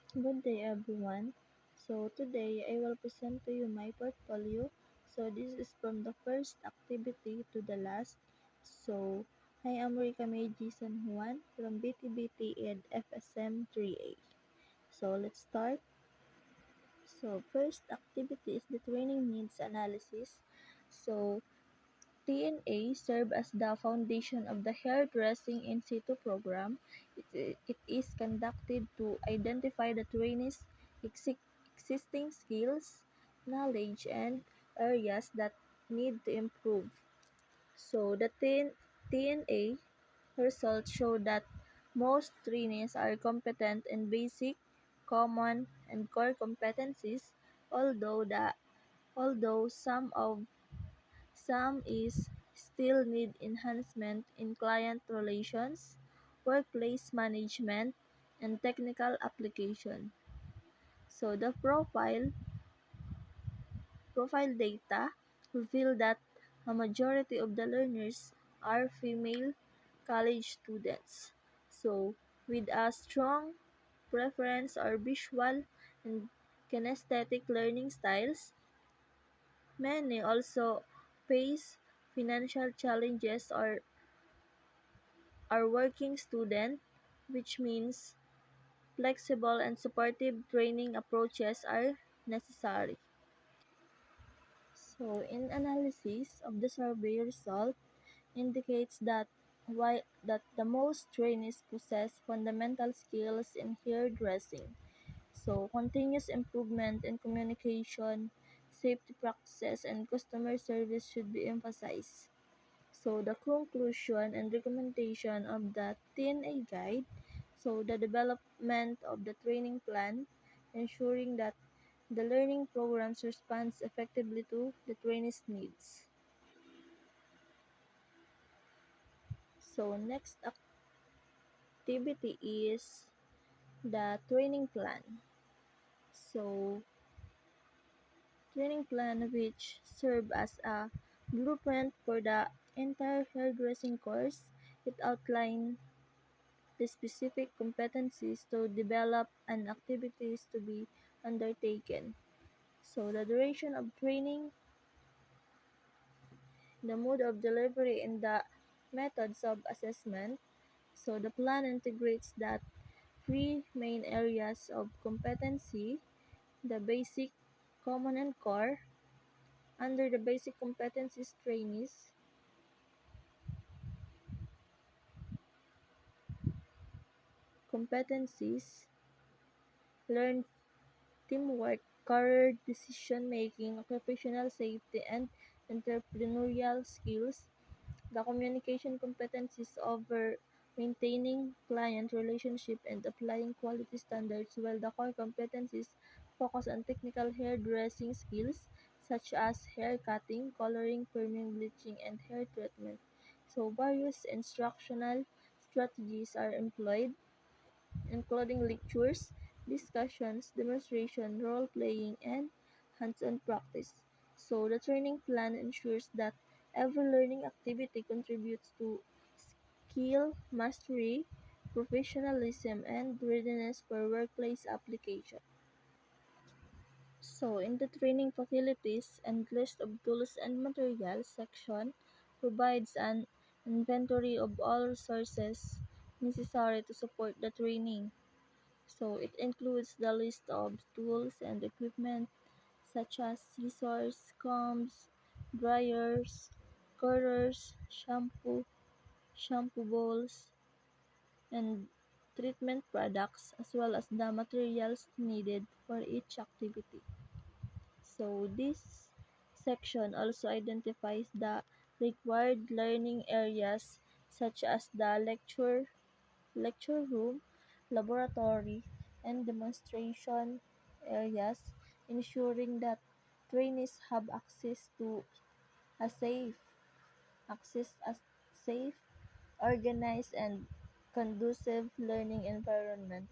Good day, everyone. So, today I will present to you my portfolio. So, this is from the first activity to the last. So, I am Rica Meiji San Juan from BTBT and FSM 3A. So, let's start. So, first activity is the training needs analysis. So, TNA serves as the foundation of the hairdressing in situ program. It is conducted to identify the trainees' existing skills, knowledge, and areas that need to improve. So the TNA results show that most trainees are competent in basic, common, and core competencies, although the although some is still need enhancement in client relations, workplace management, and technical application. So the profile data reveal that a majority of the learners are female college students. So with a strong preference or visual and kinesthetic learning styles, many also face financial challenges or are working student, which means flexible and supportive training approaches are necessary. So, in analysis of the survey result indicates that the most trainees possess fundamental skills in hairdressing. So, continuous improvement in communication, safety practices, and customer service should be emphasized. So the conclusion and recommendation of the TNA guide, so the development of the training plan, ensuring that the learning programs responds effectively to the trainees' needs. So next activity is the training plan. So training plan which serve as a blueprint for the entire hairdressing course. It outlines the specific competencies to develop and activities to be undertaken. So the duration of training, the mode of delivery, and the methods of assessment. So the plan integrates that three main areas of competency, the basic, common, and core. Under the basic competencies learn teamwork, career decision making, occupational safety, and entrepreneurial skills. The communication competencies over maintaining client relationship and applying quality standards, while the core competencies focus on technical hairdressing skills such as hair cutting, coloring, perming, bleaching, and hair treatment. So various instructional strategies are employed, including lectures, discussions, demonstration, role-playing, and hands-on practice. So the training plan ensures that every learning activity contributes to skill mastery, professionalism, and readiness for workplace application. So in the training facilities and list of tools and materials section provides an inventory of all resources necessary to support the training. So it includes the list of tools and equipment such as scissors, combs, dryers, curlers, shampoo bowls, and treatment products, as well as the materials needed for each activity. So this section also identifies the required learning areas such as the lecture room, laboratory, and demonstration areas, ensuring that trainees have a safe a safe, organized, and conducive learning environment.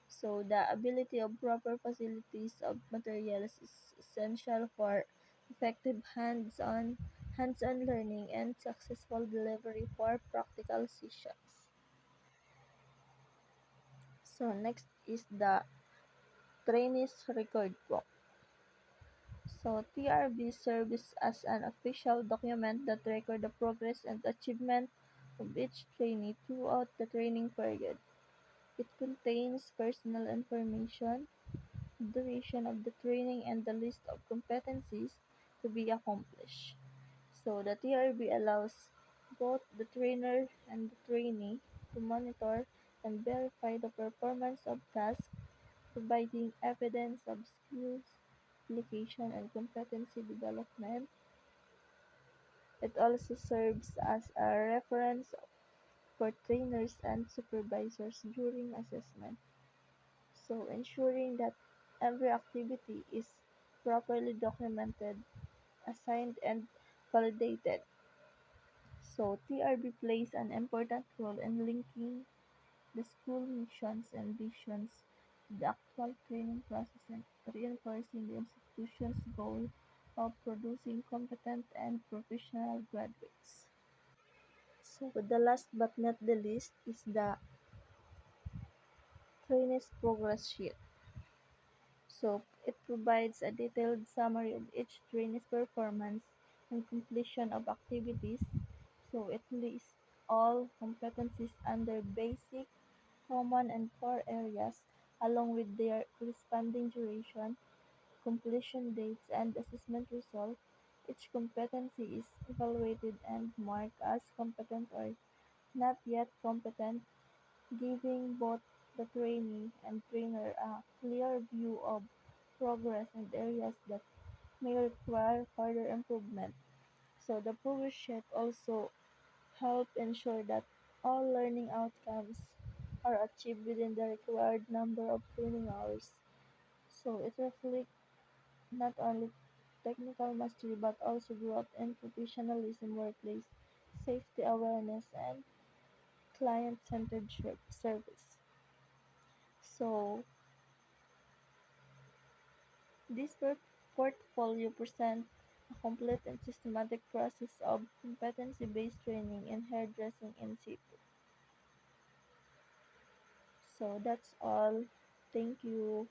So the ability of proper facilities of materials is essential for effective hands-on learning and successful delivery for practical sessions. So next is the Trainees Record Book. So TRB serves as an official document that records the progress and achievement of each trainee throughout the training period. It contains personal information, duration of the training, and the list of competencies to be accomplished. So the TRB allows both the trainer and the trainee to monitor and verify the performance of tasks, providing evidence of skills, application, and competency development. It also serves as a reference for trainers and supervisors during assessment, so ensuring that every activity is properly documented, assigned, and validated. So TRB plays an important role in linking the school missions and visions to the actual training process and reinforcing the institution's goal of producing competent and professional graduates. So the last but not the least is the trainee's progress sheet. So it provides a detailed summary of each trainee's performance and completion of activities. So it lists all competencies under basic, common, and core areas, along with their corresponding duration, completion dates, and assessment result. Each competency is evaluated and marked as competent or not yet competent, giving both the trainee and trainer a clear view of progress and areas that may require further improvement. So the progress sheet also help ensure that all learning outcomes are achieved within the required number of training hours. So it reflects not only technical mastery but also growth in professionalism, workplace safety awareness, and client-centered service. So this portfolio presents a complete and systematic process of competency-based training in hairdressing in situ. So that's all. Thank you.